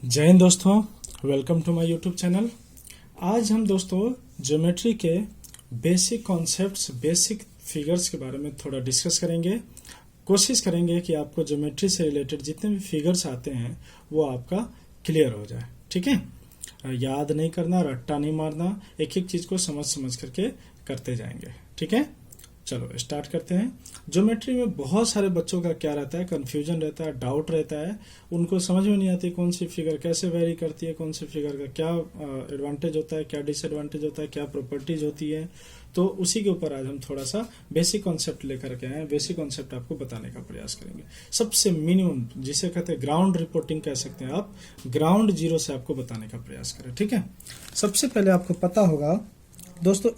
जय हिंद दोस्तों, welcome to my YouTube channel. आज हम दोस्तों ज्योमेट्री के बेसिक कॉन्सेप्ट्स, बेसिक फिगर्स के बारे में थोड़ा डिस्कस करेंगे। कोशिश करेंगे कि आपको ज्योमेट्री से रिलेटेड जितने भी फिगर्स आते हैं वो आपका क्लियर हो जाए। ठीक है, याद नहीं करना, रट्टा नहीं मारना, एक एक चीज को समझ समझ करके करते जाएंगे। ठीक है, चलो स्टार्ट करते हैं। ज्योमेट्री में बहुत सारे बच्चों का क्या रहता है, कंफ्यूजन रहता है, डाउट रहता है। उनको समझ में नहीं आती कौन सी फिगर कैसे वेरी करती है, कौन सी फिगर का क्या एडवांटेज होता है, क्या डिसएडवांटेज होता है, क्या प्रॉपर्टीज होती है। तो उसी के ऊपर आज हम थोड़ा सा बेसिक कॉन्सेप्ट लेकर के आए। बेसिक कॉन्सेप्ट आपको बताने का प्रयास करेंगे। सबसे मिनिमम जिसे कहते हैं ग्राउंड रिपोर्टिंग कह सकते हैं आप, ग्राउंड जीरो से आपको बताने का प्रयास करें। ठीक है, सबसे पहले आपको पता होगा दोस्तों,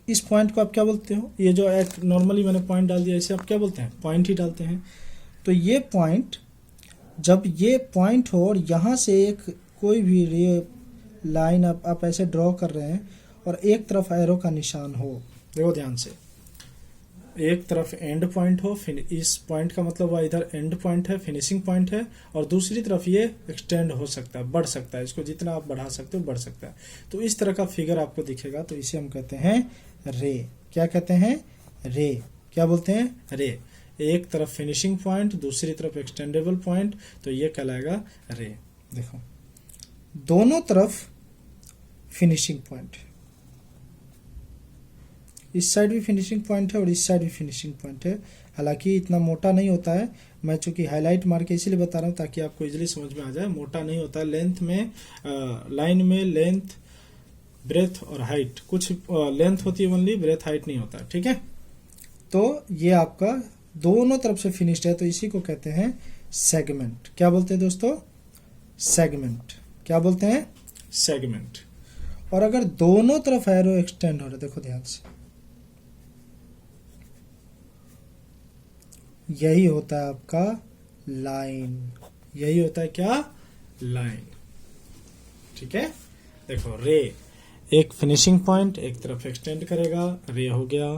इस पॉइंट को आप क्या बोलते हो? ये जो एक नॉर्मली मैंने पॉइंट डाल दिया, इसे आप क्या बोलते हैं? पॉइंट ही डालते हैं। तो ये पॉइंट, जब ये पॉइंट हो और यहाँ से एक कोई भी लाइन आप ऐसे ड्रॉ कर रहे हैं और एक तरफ एरो का निशान हो, देखो ध्यान से, एक तरफ एंड पॉइंट हो, इस पॉइंट का मतलब वह इधर एंड पॉइंट है, फिनिशिंग पॉइंट है, और दूसरी तरफ ये एक्सटेंड हो सकता है, बढ़ सकता है। इसको जितना आप बढ़ा सकते हो बढ़ सकता है। तो इस तरह का फिगर आपको दिखेगा, तो इसे हम कहते हैं रे। क्या कहते हैं? रे। क्या बोलते हैं? रे। एक तरफ फिनिशिंग पॉइंट, दूसरी तरफ एक्सटेंडेबल पॉइंट, तो ये कहलाएगा रे। देखो, दोनों तरफ फिनिशिंग पॉइंट, इस साइड भी फिनिशिंग पॉइंट है और इस साइड भी फिनिशिंग पॉइंट है। हालांकि इतना मोटा नहीं होता है, मैं चूंकि हाईलाइट मार के इसीलिए बता रहा हूँ ताकि आपको इजीली समझ में आ जाए। मोटा नहीं होता है। लेंथ में, लाइन में लेंथ, ब्रेथ और हाइट, कुछ लेंथ होती है ओनली, ब्रेथ हाइट नहीं होता। ठीक है, तो ये आपका दोनों तरफ से फिनिश्ड है, तो इसी को कहते हैं सेगमेंट। क्या बोलते हैं दोस्तों? सेगमेंट। क्या बोलते हैं? सेगमेंट। और अगर दोनों तरफ एरो एक्सटेंड हो रहे, देखो ध्यान से, यही होता है आपका लाइन। यही होता है क्या? लाइन। ठीक है, देखो रे, एक फिनिशिंग पॉइंट एक तरफ एक्सटेंड करेगा, रे हो गया।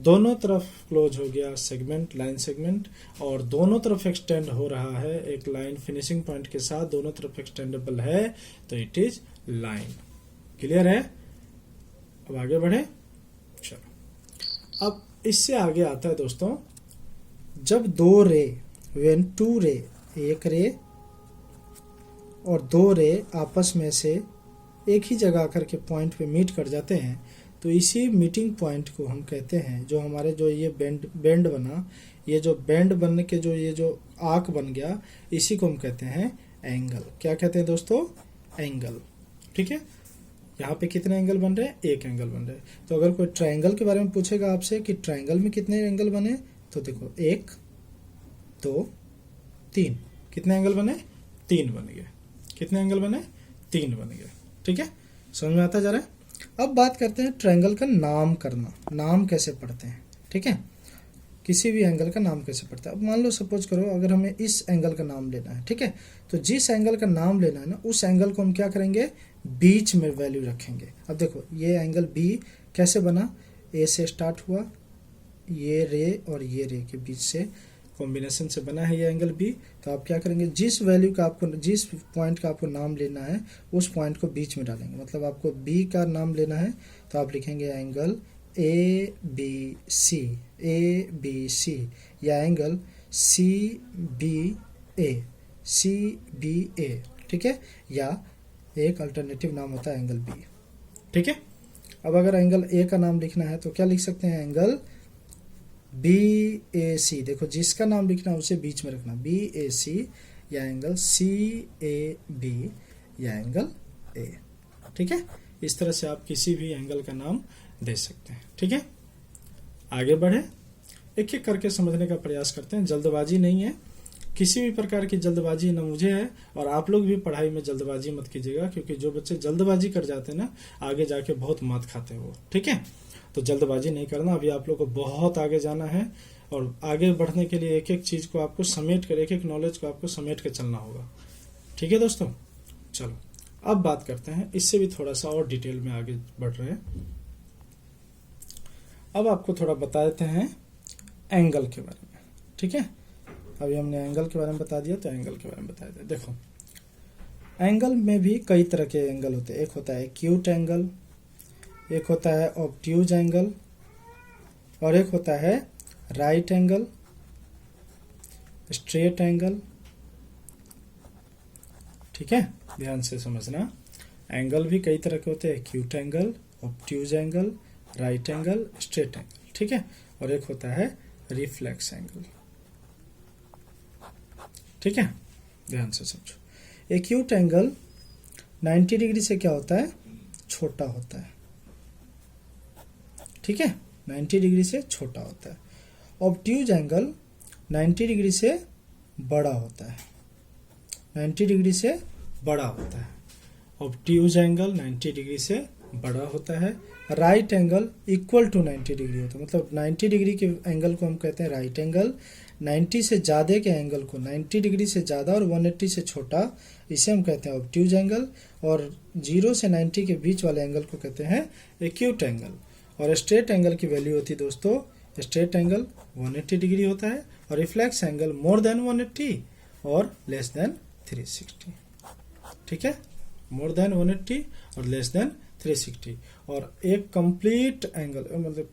दोनों तरफ क्लोज हो गया, सेगमेंट, लाइन सेगमेंट। और दोनों तरफ एक्सटेंड हो रहा है, एक लाइन फिनिशिंग पॉइंट के साथ दोनों तरफ एक्सटेंडेबल है, तो इट इज लाइन। क्लियर है? अब आगे बढ़े। चलो, अब इससे आगे आता है दोस्तों, जब दो रे, व्हेन टू रे, एक रे और दो रे आपस में से एक ही जगह आकर के पॉइंट पे मीट कर जाते हैं, तो इसी मीटिंग पॉइंट को हम कहते हैं, जो हमारे जो ये बेंड बना, ये जो बेंड बनने के जो ये जो आर्क बन गया, इसी को हम कहते हैं एंगल। क्या कहते हैं दोस्तों? एंगल। ठीक है, यहाँ पे कितने एंगल बन रहे हैं? एक एंगल बन रहे हैं। तो अगर कोई ट्रायंगल के बारे में पूछेगा आपसे कि ट्रायंगल में कितने एंगल बने, तो देखो 1 2 3, कितने एंगल बने? 3 बन गए। कितने एंगल बने? 3 बन गए। ठीक है, समझ में आता जा रहा है? अब बात करते हैं ट्रायंगल का नाम करना। नाम कैसे पढ़ते हैं? ठीक है, किसी भी एंगल का नाम कैसे पढ़ते हैं? अब मान लो, सपोज करो, अगर हमें इस एंगल का नाम लेना है, ठीक है, तो जिस एंगल का नाम लेना है ना, उस एंगल को हम क्या करेंगे? बीच में वैल्यू रखेंगे। अब देखो, ये एंगल बी कैसे बना? ए से स्टार्ट हुआ, ये रे और ये रे के बीच से कॉम्बिनेशन से बना है ये एंगल बी। तो आप क्या करेंगे? जिस वैल्यू का आपको, जिस पॉइंट का आपको नाम लेना है, उस पॉइंट को बीच में डालेंगे। मतलब आपको बी का नाम लेना है, तो आप लिखेंगे angle A B C, A B C, या angle C B A, C B A. ठीक है, या एक अल्टरनेटिव नाम होता है एंगल बी। ठीक है, अब अगर एंगल ए का नाम लिखना है तो क्या लिख सकते हैं? एंगल बी ए सी। देखो, जिसका नाम लिखना है उसे बीच में रखना, बी ए सी, या एंगल सी ए बी, या एंगल ए। ठीक है, इस तरह से आप किसी भी एंगल का नाम दे सकते हैं। ठीक है, आगे बढ़े, एक एक करके समझने का प्रयास करते हैं। जल्दबाजी नहीं है, किसी भी प्रकार की जल्दबाजी न मुझे है, और आप लोग भी पढ़ाई में जल्दबाजी मत कीजिएगा, क्योंकि जो बच्चे जल्दबाजी कर जाते हैं ना, आगे जाके बहुत मात खाते हैं वो। ठीक है, तो जल्दबाजी नहीं करना। अभी आप लोग को बहुत आगे जाना है, और आगे बढ़ने के लिए एक एक चीज को आपको समेट कर, एक एक नॉलेज को आपको समेट के चलना होगा। ठीक है दोस्तों, चलो अब बात करते हैं, इससे भी थोड़ा सा और डिटेल में आगे बढ़ रहे हैं। अब आपको थोड़ा बता देते हैं एंगल के बारे में। ठीक है, अभी हमने एंगल के बारे में बता दिया, तो एंगल के बारे में बता देते। देखो, एंगल में भी कई तरह के एंगल होते हैं। एक होता है एक्यूट एंगल, एक होता है ऑब्ट्यूज एंगल, और एक होता है राइट एंगल, स्ट्रेट एंगल। ठीक है, ध्यान से समझना। एंगल भी कई तरह के होते हैं, acute angle, obtuse angle, right angle, straight angle. ठीक है, और एक होता है रिफ्लेक्स एंगल। ठीक है, ध्यान से समझो। एक्यूट एंगल 90 डिग्री से क्या होता है, छोटा होता है। ठीक है, 90 डिग्री से छोटा होता है। ऑब्ट्यूज एंगल 90 डिग्री से बड़ा होता है, 90 डिग्री से बड़ा होता है। ऑब्ट्यूज एंगल 90 डिग्री से बड़ा होता है। Right angle equal to 90 degree होता है, मतलब 90 डिग्री के एंगल को हम कहते हैं राइट एंगल। 90 से ज़्यादा के एंगल को, 90 डिग्री से ज़्यादा और 180 से छोटा, इसे हम कहते हैं ऑब्ट्यूज एंगल। और 0 से 90 के बीच वाले एंगल को कहते हैं एक्यूट एंगल। और स्ट्रेट एंगल की वैल्यू होती है दोस्तों, स्ट्रेट एंगल 180 डिग्री होता है, और रिफ्लेक्स एंगल मोर देन 180 और लेस देन 360। ठीक है, मोर देन 180 और लेस देन 360। और एक कंप्लीट एंगल, मतलब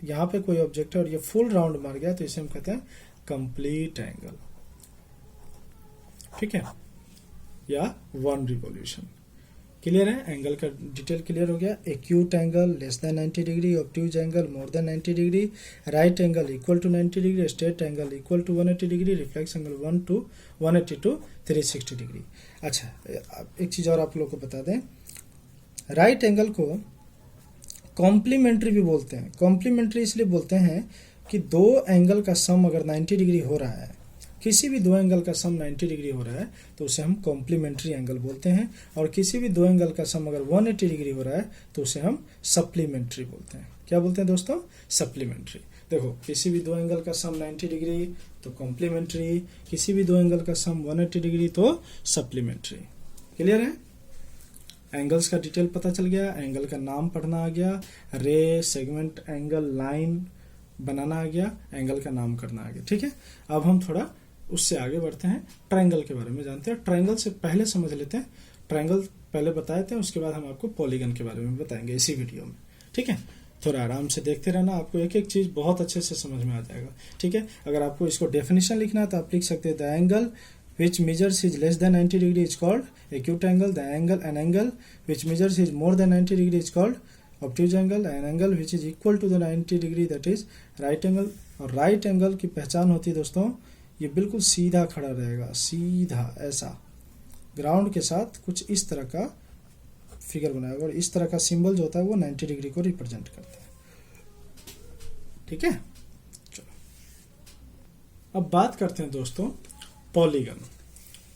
यहाँ पे कोई ऑब्जेक्ट है और ये फुल राउंड मार गया, तो इसे हम कहते हैं कंप्लीट एंगल। ठीक है, या 1 रिवॉल्यूशन। क्लियर है, एंगल का डिटेल क्लियर हो गया। Acute angle less than 90 degree, obtuse angle more than 90 degree, right angle equal to 90 degree, straight angle equal to 180 degree, reflex angle 180 to 360 degree. अच्छा, एक चीज और आप लोग को बता दें, राइट एंगल को कॉम्प्लीमेंट्री भी बोलते हैं। कॉम्प्लीमेंट्री इसलिए बोलते हैं कि दो एंगल का सम अगर 90 डिग्री हो रहा है, किसी भी दो एंगल का सम 90 डिग्री हो रहा है, तो उसे हम कॉम्प्लीमेंट्री एंगल बोलते हैं। और किसी भी दो एंगल का सम अगर 180 डिग्री हो रहा है, तो उसे हम सप्लीमेंट्री बोलते हैं। क्या बोलते हैं दोस्तों, सप्लीमेंट्री। देखो, किसी भी दो एंगल का सम 90 डिग्री तो कॉम्प्लीमेंट्री, किसी भी दो एंगल का सम 180 डिग्री तो सप्लीमेंट्री। क्लियर है, एंगल्स का डिटेल पता चल गया, एंगल का नाम पढ़ना आ गया, रे, सेगमेंट, एंगल, लाइन बनाना आ गया, एंगल का नाम करना आ गया। ठीक है, अब हम थोड़ा उससे आगे बढ़ते हैं, ट्रायंगल के बारे में जानते हैं। ट्रायंगल से पहले समझ लेते हैं, ट्रायंगल पहले बताए थे, उसके बाद हम आपको पॉलीगन के बारे में बताएंगे इसी वीडियो में। ठीक है, थोड़ा आराम से देखते रहना, आपको एक एक चीज बहुत अच्छे से समझ में आ जाएगा। ठीक है, अगर आपको इसको डेफिनेशन लिखना है तो आप लिख सकते हैं, the angle which measures is less than 90 degree is called acute angle. The angle, an angle which measures is more than 90 degree is called obtuse angle. An angle which is equal to the 90 degree that is right angle. और right angle की पहचान होती है दोस्तों, ये बिल्कुल सीधा खड़ा रहेगा, सीधा ऐसा ग्राउंड के साथ कुछ इस तरह का फिगर बनाएगा, और इस तरह का सिंबल जो होता है वो 90 डिग्री को रिप्रेजेंट करता है। ठीक है, चलो अब बात करते हैं दोस्तों पॉलीगन।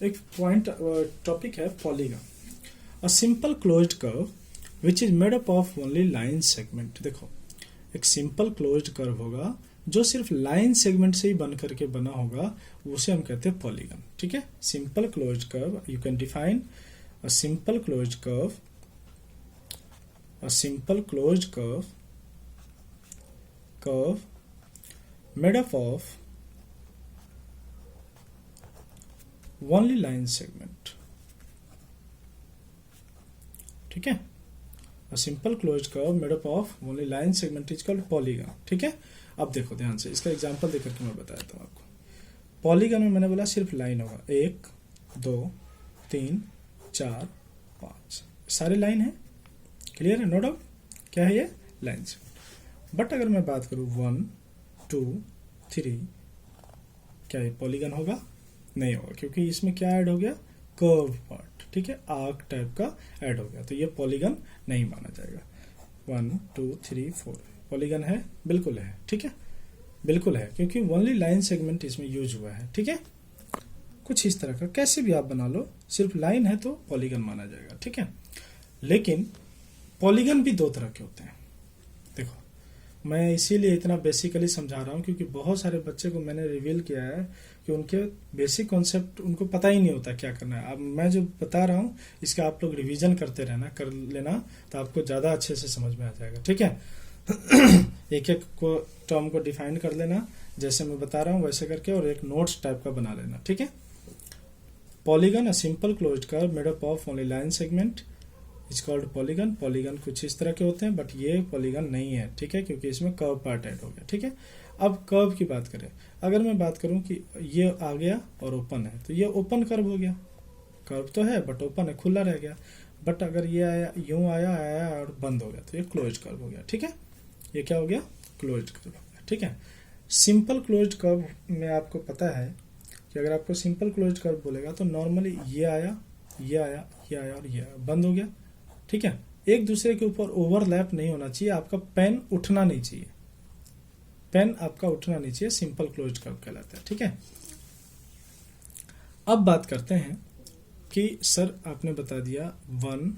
एक पॉइंट टॉपिक है polygon, a simple closed curve which is made up of only line segment. देखो, एक सिंपल क्लोज्ड कर्व होगा जो सिर्फ लाइन सेगमेंट से ही बन करके बना होगा, उसे हम कहते हैं पॉलीगन। ठीक है, simple closed curve, you can define a simple closed curve, a simple closed curve made up of only line segment। ठीक है, a simple closed curve made up of only line segment is called polygon। ठीक है, अब देखो ध्यान से, इसका example देकर के मैं बताया था आपको। पॉलीगन में मैंने बोला सिर्फ लाइन होगा, 1 2 3 4 5, सारे लाइन है। क्लियर है, नो डाउट, क्या है ये, लाइन सेगमेंट। बट अगर मैं बात करूं 1 2 3, क्या ये पॉलीगन होगा, नहीं होगा, क्योंकि इसमें क्या ऐड हो गया, कर्व पार्ट। ठीक है, आर्क टाइप का ऐड हो गया, तो ये पॉलीगन नहीं माना जाएगा। 1 2 3 4 पॉलीगन है, बिल्कुल है। ठीक है, बिल्कुल है, क्योंकि ओनली लाइन सेगमेंट इसमें यूज हुआ है। ठीक है, कुछ इस तरह का, कैसे भी आप बना लो, सिर्फ लाइन है तो पॉलीगन माना जाएगा। ठीक है, लेकिन पॉलीगन भी दो तरह के होते हैं। देखो, मैं इसीलिए इतना बेसिकली समझा रहा हूँ, क्योंकि बहुत सारे बच्चे को मैंने रिवील किया है कि उनके बेसिक कॉन्सेप्ट उनको पता ही नहीं होता क्या करना है। अब मैं जो बता रहा हूँ, इसका आप लोग रिवीजन करते रहना, कर लेना, तो आपको ज्यादा अच्छे से समझ में आ जाएगा। ठीक है, एक एक को टर्म को डिफाइन कर लेना, जैसे मैं बता रहा हूँ वैसे करके, और एक नोट्स टाइप का बना लेना। ठीक है, polygon a simple closed curve made up of only line segment is called polygon. Polygon कुछ इस तरह के होते हैं, बट ये पॉलीगन नहीं है, ठीक है, क्योंकि इसमें कर्व पार्ट ऐड हो गया, ठीक है। अब कर्व की बात करें, अगर मैं बात करूं कि ये आ गया और ओपन है, तो ये ओपन कर्व हो गया। कर्व तो है बट ओपन है, खुला रह गया। बट अगर ये आया, यूं आया और बंद हो गया, तो ये क्लोज कर्व हो गया, ठीक है। ये क्या हो गया? क्लोज कर्व हो गया, ठीक है। सिंपल क्लोज कर्व में आपको पता है कि अगर आपको सिंपल क्लोज कर्व बोलेगा तो नॉर्मली ये आया, ये आया, ये आया और ये आया, बंद हो गया, ठीक है। एक दूसरे के ऊपर ओवरलैप नहीं होना चाहिए, आपका पेन उठना नहीं चाहिए, पेन आपका उठना नहीं चाहिए, सिंपल क्लोज कर्व कहलाता है, ठीक है। अब बात करते हैं कि सर आपने बता दिया 1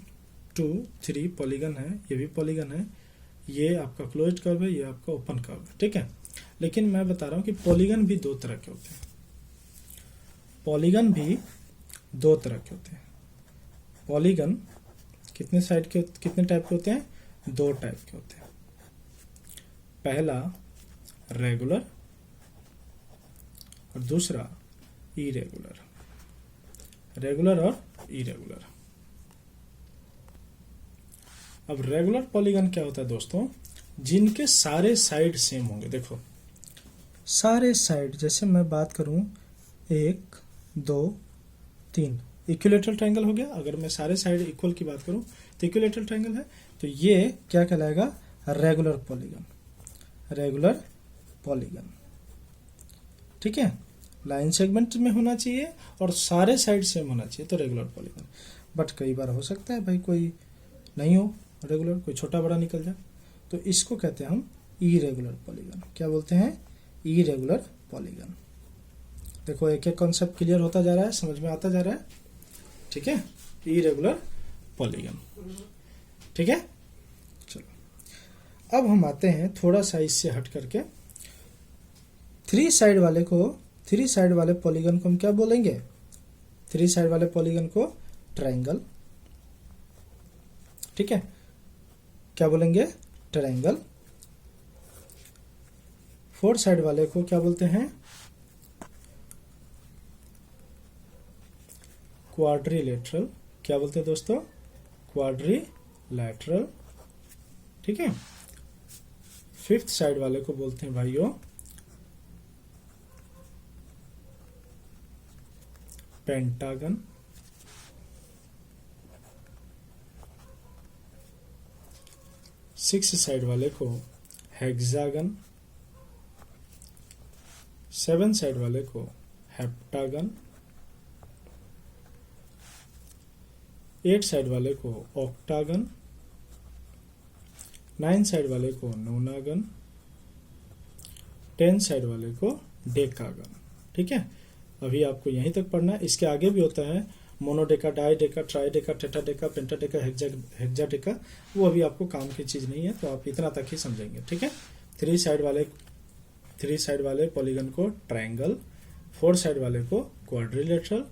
2 3 पॉलीगन है, ये भी पॉलीगन है, ये आपका क्लोज कर्व है, ये आपका ओपन कर्व है, ठीक है। लेकिन मैं बता रहा हूं कि पॉलीगन भी दो तरह के होते हैं, पॉलीगन भी दो तरह के होते हैं। पॉलीगन कितने साइड के, कितने टाइप के होते हैं? दो टाइप के होते हैं। पहला रेगुलर और दूसरा इरेगुलर। रेगुलर और इरेगुलर। अब रेगुलर पॉलीगन क्या होता है दोस्तों? जिनके सारे साइड सेम होंगे। देखो सारे साइड, जैसे मैं बात करूं 1 2 3, इक्विलेटरल ट्रायंगल हो गया। अगर मैं सारे साइड इक्वल की बात करूं तो इक्विलेटरल ट्रायंगल है, तो ये क्या कहलाएगा? Regular polygon. रेगुलर पॉलीगन, ठीक है। लाइन सेगमेंट में होना चाहिए और सारे साइड सेम होना चाहिए, तो रेगुलर पॉलीगन। बट कई बार हो सकता है भाई कोई नहीं हो रेगुलर, कोई छोटा बड़ा निकल जाए, तो इसको कहते हैं हम इरेगुलर पॉलीगन। क्या बोलते हैं? Irregular polygon. देखो एक एक कॉन्सेप्ट क्लियर होता जा रहा है, समझ में आता जा रहा है, ठीक है। इरेगुलर पॉलीगन, ठीक है। चलो अब हम आते हैं थोड़ा सा इससे हट करके, थ्री साइड वाले पॉलीगन को हम क्या बोलेंगे? थ्री साइड वाले पॉलीगन को ट्रायंगल, ठीक है। क्या बोलेंगे? ट्रायंगल। फोर साइड वाले को क्या बोलते हैं? क्वाड्रिलेटरल। क्या बोलते हैं दोस्तों? क्वाड्रिलेटरल, ठीक है। फिफ्थ साइड वाले को बोलते हैं भाइयों पेंटागन। सिक्स साइड वाले को हेक्सागन। सेवन साइड वाले को हेप्टागन। एट साइड वाले को ऑक्टागन। नाइन साइड वाले को नोनागन। 10 साइड वाले को डेकागन, ठीक है। अभी आपको यहीं तक पढ़ना है। इसके आगे भी होता है मोनोडेका, डाइडेका, ट्राइडेका, टेट्राडेका, पेंटाडेका, हेक्साडेका, वो अभी आपको काम की चीज नहीं है, तो आप इतना तक ही समझेंगे, ठीक है। थ्री साइड वाले पॉलीगन को ट्रायंगल, 4 साइड वाले को क्वाड्रिलेटरल,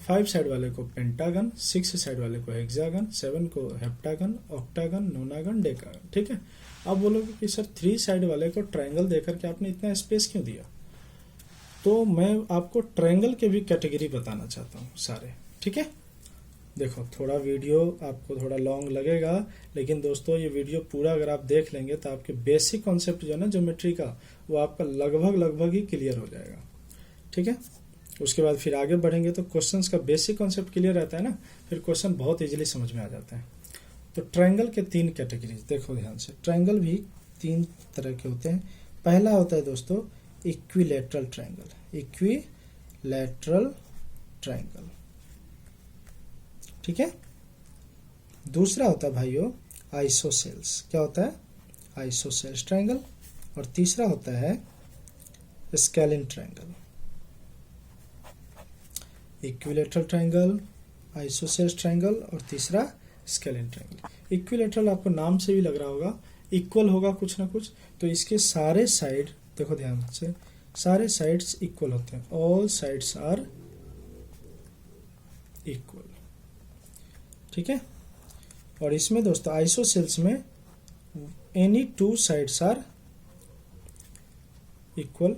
5 साइड वाले को पेंटागन, 6 साइड वाले को हेक्सागन, 7 को हेप्टागन, ऑक्टागन, नोनागन, डेकागन, ठीक है। अब बोलोगे कि सर 3 साइड वाले को ट्रायंगल देकर के आपने इतना स्पेस क्यों दिया? तो मैं आपको ट्रायंगल के भी कैटेगरी बताना चाहता हूँ सारे, ठीक है। देखो थोड़ा वीडियो आपको थोड़ा लॉन्ग लगेगा, लेकिन दोस्तों ये वीडियो पूरा अगर आप देख लेंगे तो आपके बेसिक कॉन्सेप्ट जो है ना ज्योमेट्री का, वो आपका लगभग ही क्लियर हो जाएगा, ठीक है। उसके बाद फिर आगे बढ़ेंगे तो क्वेश्चंस का बेसिक कॉन्सेप्ट क्लियर रहता है ना, फिर क्वेश्चन बहुत इजीली समझ में आ जाता है। तो ट्रायंगल के 3 कैटेगरीज देखो ध्यान से। ट्रायंगल भी 3 तरह के होते हैं। पहला होता है दोस्तों इक्विलेटरल ट्रायंगल। इक्विलेटरल ट्रायंगल, ठीक है। दूसरा होता है भाइयों आइसोसेल्स। क्या होता है? Isosceles triangle. और तीसरा होता है scalene triangle. Equilateral triangle, isosceles triangle और तीसरा स्केलिन ट्रायंगल। इक्विलेटरल आपको नाम से भी लग रहा होगा, इक्वल होगा कुछ ना कुछ, तो इसके सारे साइड देखो ध्यान से, सारे साइड्स इक्वल होते हैं। ऑल साइड्स आर इक्वल, ठीक है। और इसमें दोस्तों आइसोसेल्स में एनी 2 साइड्स आर इक्वल।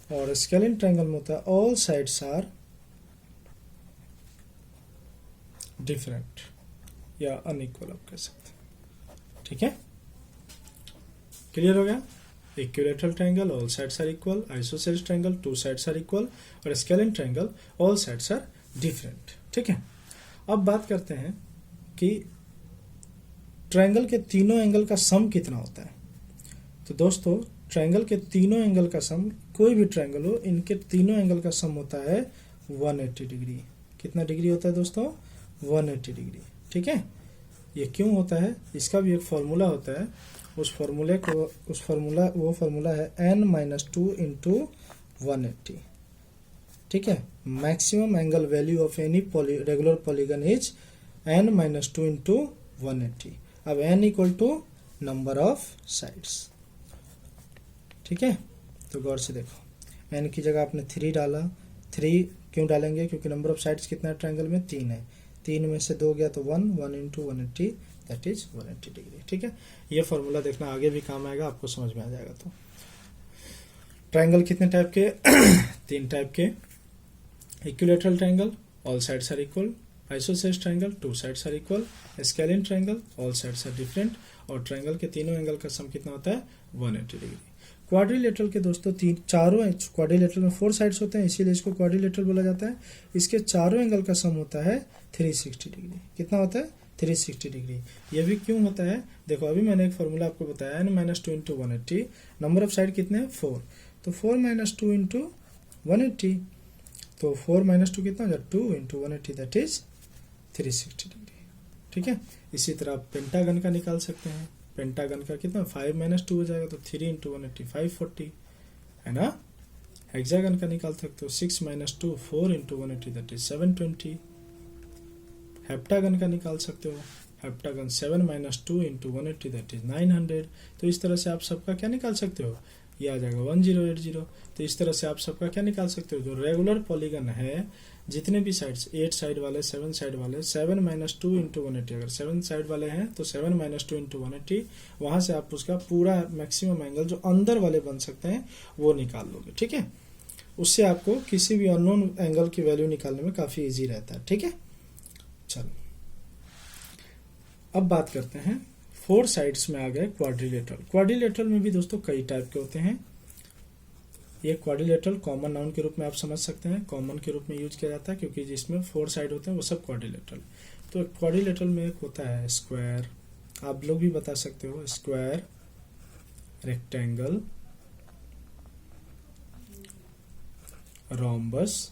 और स्केलिन ट्रायंगल में होता है ऑल साइड्स आर डिफरेंट या अनइक्वल आप कह सकते हैं। ठीक है, क्लियर हो गया। Equilateral triangle all sides are equal, isosceles triangle two sides are equal, और scalene triangle all sides are different. ठीक है, अब बात करते हैं कि ट्रायंगल के तीनों एंगल का सम कितना होता है। तो दोस्तों ट्रायंगल के तीनों एंगल का सम, कोई भी ट्रायंगल हो, इनके तीनों एंगल का सम होता है 180 डिग्री। कितना डिग्री होता है दोस्तों? 180 डिग्री। ठीक है, ये क्यों होता है, इसका भी एक फॉर्मूला होता है। वो फॉर्मूला है n-2 इंटू 180। ठीक है, maximum angle value of any regular polygon is n-2 into 180। अब n equal to number of sides. ठीक है, तो गौर से देखो, n की जगह आपने 3 डाला। 3 क्यों डालेंगे? क्योंकि नंबर ऑफ साइड्स कितना है ट्रायंगल में? 3 है। 3 में से 2 गया तो 1 इंटू 180 दैट इज 180 डिग्री। ठीक है, ये फॉर्मूला देखना आगे भी काम आएगा, आपको समझ में आ जाएगा। तो ट्रायंगल कितने टाइप के? 3 टाइप के। Equilateral triangle all sides are equal, isosceles triangle two sides are equal, scalene triangle all sides are different, और ट्रायंगल के तीनों एंगल का सम कितना होता है? 180 डिग्री। क्वाड्रिलेटरल के दोस्तों चारों क्वाड्रिलेटरल में 4 साइड्स होते हैं, इसीलिए इसको क्वाड्रिलेटरल बोला जाता है। इसके चारों एंगल का सम होता है 360 डिग्री। कितना होता है? 360 डिग्री। ये भी क्यों होता है? देखो, अभी मैंने एक फॉर्मूला आपको बताया, n-2 into 180। Number of side कितने हैं? 4। तो 4-2 इंटू 180, तो 4-2 कितना हो जाए? 2 इंटू 180 दैट इज 360 डिग्री। ठीक है, इसी तरह आप पेंटागन का निकाल सकते हैं। पेंटागन का कितना? 5-2 हो जाएगा, तो 3 इंटू 180 540 है ना। हेक्सागन का निकाल सकते हो 6-2 4 इंटू 180 दैट इज 720। हेप्टागन का निकाल सकते हो, हेप्टागन 7-2 इंटू 180 दैट इज 900। तो इस तरह से आप सबका क्या निकाल सकते हो? ये आ जाएगा 1080। तो इस तरह से आप सबका क्या निकाल सकते हो? जो रेगुलर पॉलीगन है, जितने भी साइड्स, 8 साइड वाले, 7 साइड वाले, 7-2 इंटू 180, अगर 7 साइड वाले हैं तो 7-2 इंटू 180, वहां से आप उसका पूरा मैक्सिमम एंगल जो अंदर वाले बन सकते हैं वो निकाल लोगे। ठीक है, उससे आपको किसी भी अननोन एंगल की वैल्यू निकालने में काफी इजी रहता है। ठीक है, चलो अब बात करते हैं 4 साइड्स में आ गए क्वाड्रिलेटरल। क्वाड्रिलेटरल में भी दोस्तों कई टाइप के होते हैं। ये क्वाड्रिलेटरल कॉमन नाउन के रूप में आप समझ सकते हैं, कॉमन के रूप में यूज किया जाता है, क्योंकि जिसमें 4 साइड होते हैं वो सब क्वाड्रिलेटरल। तो क्वाड्रिलेटरल में एक होता है स्क्वायर, आप लोग भी बता सकते हो, square, rectangle, rhombus,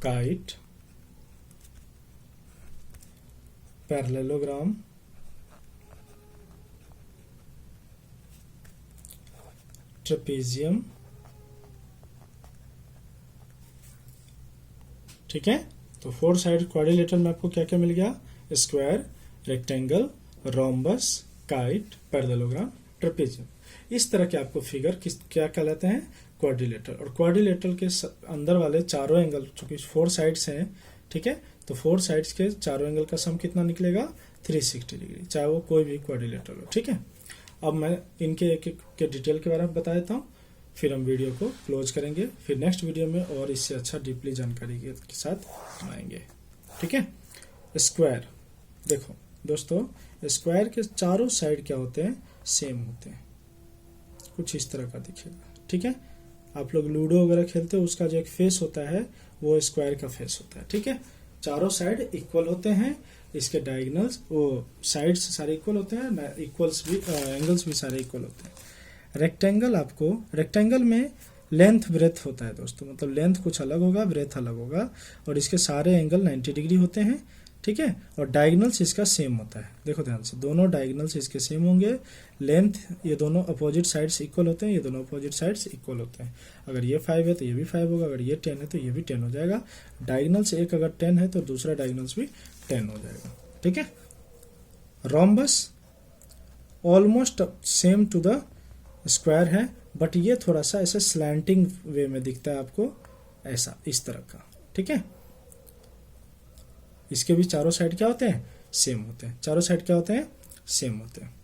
kite, parallelogram, trapezium. ठीक है, तो 4 साइड क्वाड्रिलेटरल में आपको क्या क्या मिल गया? Square, rectangle, rhombus, kite, parallelogram, trapezium. इस तरह के आपको फिगर क्या कहलाते हैं? क्वाड्रिलेटरल। और क्वाड्रिलेटरल के अंदर वाले चारों एंगल, चूंकि 4 साइड्स हैं, ठीक है, तो 4 साइड्स के चारों एंगल का सम कितना निकलेगा? 360 डिग्री, चाहे वो कोई भी क्वाड्रिलेटरल हो। ठीक है, अब मैं इनके एक एक के डिटेल के बारे में बता देता हूँ, फिर हम वीडियो को क्लोज करेंगे। फिर नेक्स्ट वीडियो में और इससे अच्छा डीपली जानकारी के साथ आएंगे। ठीक है, स्क्वायर। देखो दोस्तों, स्क्वायर के चारों साइड क्या होते हैं? सेम होते हैं, कुछ इस तरह का दिखेगा। ठीक है, आप लोग लूडो वगैरह खेलते हो, उसका जो एक फेस होता है वो स्क्वायर का फेस होता है। ठीक है, चारों साइड इक्वल होते हैं, इसके डायगोनल्स, वो साइड्स सारे इक्वल होते हैं, इक्वल्स भी, एंगल्स भी सारे इक्वल होते हैं। रेक्टेंगल, आपको रेक्टेंगल में लेंथ ब्रेथ होता है दोस्तों, मतलब लेंथ कुछ अलग होगा, ब्रेथ अलग होगा, और इसके सारे एंगल 90 डिग्री होते हैं। ठीक है, और डायगोनल्स इसका सेम होता है। देखो ध्यान से, दोनों डायगोनल्स इसके सेम होंगे। लेंथ, ये दोनों अपोजिट साइड्स इक्वल होते हैं, ये दोनों अपोजिट साइड्स इक्वल होते हैं। अगर ये 5 है तो ये भी 5 होगा, अगर ये 10 है तो ये भी 10 हो जाएगा। डायगोनल्स एक अगर 10 है तो दूसरा डायगोनल्स भी 10 हो जाएगा। ठीक है, rhombus almost same to the square है, बट ये थोड़ा सा ऐसे स्लैंटिंग वे में दिखता है आपको, ऐसा, इस तरह का। ठीक है, इसके भी चारों साइड क्या होते हैं? सेम होते हैं। चारों साइड क्या होते हैं? सेम होते हैं।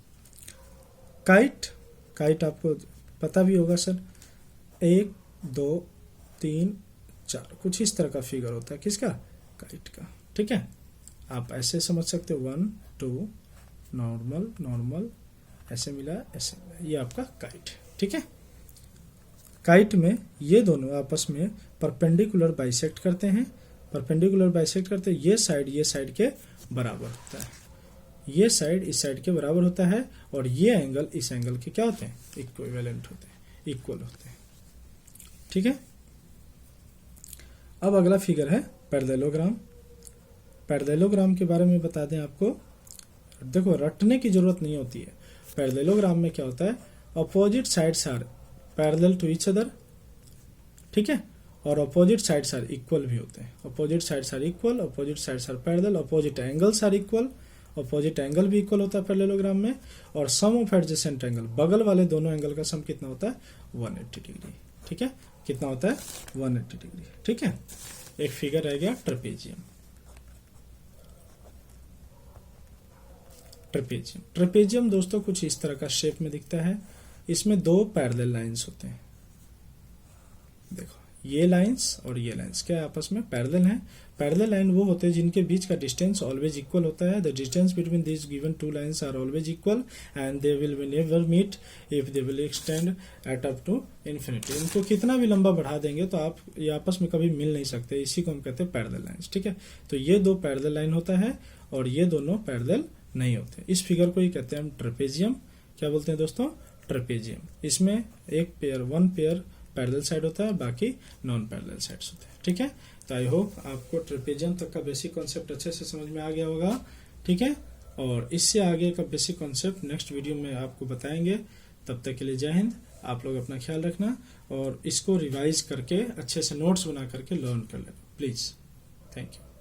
काइट काइट आपको पता भी होगा सर, 1 2 3 4 कुछ इस तरह का फिगर होता है किसका, काइट का। ठीक है, आप ऐसे समझ सकते हो 1 2 नॉर्मल नॉर्मल, ऐसे मिला ऐसे मिला, ये आपका काइट। ठीक है, काइट में ये दोनों आपस में परपेंडिकुलर बाइसेक्ट करते हैं, परपेंडिकुलर बाइसेक्ट करते हैं, ये साइड के बराबर होता है, ये साइड इस साइड के बराबर होता है, और ये एंगल इस एंगल के क्या होते हैं, इक्विवेलेंट होते हैं, इक्वल होते हैं। ठीक है, अब अगला फिगर है पैरेललोग्राम। पैरेललोग्राम के बारे में बता दें आपको, देखो रटने की जरूरत नहीं होती है। पैरेललोग्राम में क्या होता है, opposite sides are parallel to each other, ठीक है, और अपोजिट साइड्स आर इक्वल भी होते हैं। Opposite sides are equal, opposite sides are parallel, opposite angles are equal, opposite angle भी इक्वल होता है पैरेललोग्राम में, और सम ऑफ एडजेसेंट एंगल, बगल वाले दोनों एंगल का सम कितना होता है, 180 डिग्री। ठीक है, कितना होता है, 180 डिग्री। ठीक है, एक फिगर रह गया ट्रेपेजियम। ट्रेपेजियम, ट्रेपेजियम दोस्तों कुछ इस तरह का शेप में दिखता है। इसमें 2 पैरेलल लाइंस होते हैं, देखो ये लाइंस और ये लाइंस क्या आपस में पैरेलल हैं। पैरेलल लाइन वो होते हैं जिनके बीच का डिस्टेंस ऑलवेज इक्वल होता है। The distance between this given 2 lines are always equal and they will never meet if they will extend at up to infinity. इनको कितना भी लंबा बढ़ा देंगे तो आप ये आपस में कभी मिल नहीं सकते, इसी को हम कहते हैं पैरेलल लाइंस। ठीक है, तो ये 2 पैरेलल लाइन होता है और ये दोनों पैरेलल नहीं होते। इस फिगर को ही कहते हैं हम ट्रेपेजियम। क्या बोलते हैं दोस्तों, ट्रेपेजियम। इसमें वन पेयर पैरेलल साइड होता है, बाकी नॉन पैरेलल साइड्स होते हैं। ठीक है, तो आई होप आपको ट्रेपेजियम तक का बेसिक कॉन्सेप्ट अच्छे से समझ में आ गया होगा। ठीक है, और इससे आगे का बेसिक कॉन्सेप्ट नेक्स्ट वीडियो में आपको बताएंगे। तब तक के लिए जय हिंद। आप लोग अपना ख्याल रखना और इसको रिवाइज करके अच्छे से नोट्स बना करके लर्न कर लेना प्लीज। Thank you.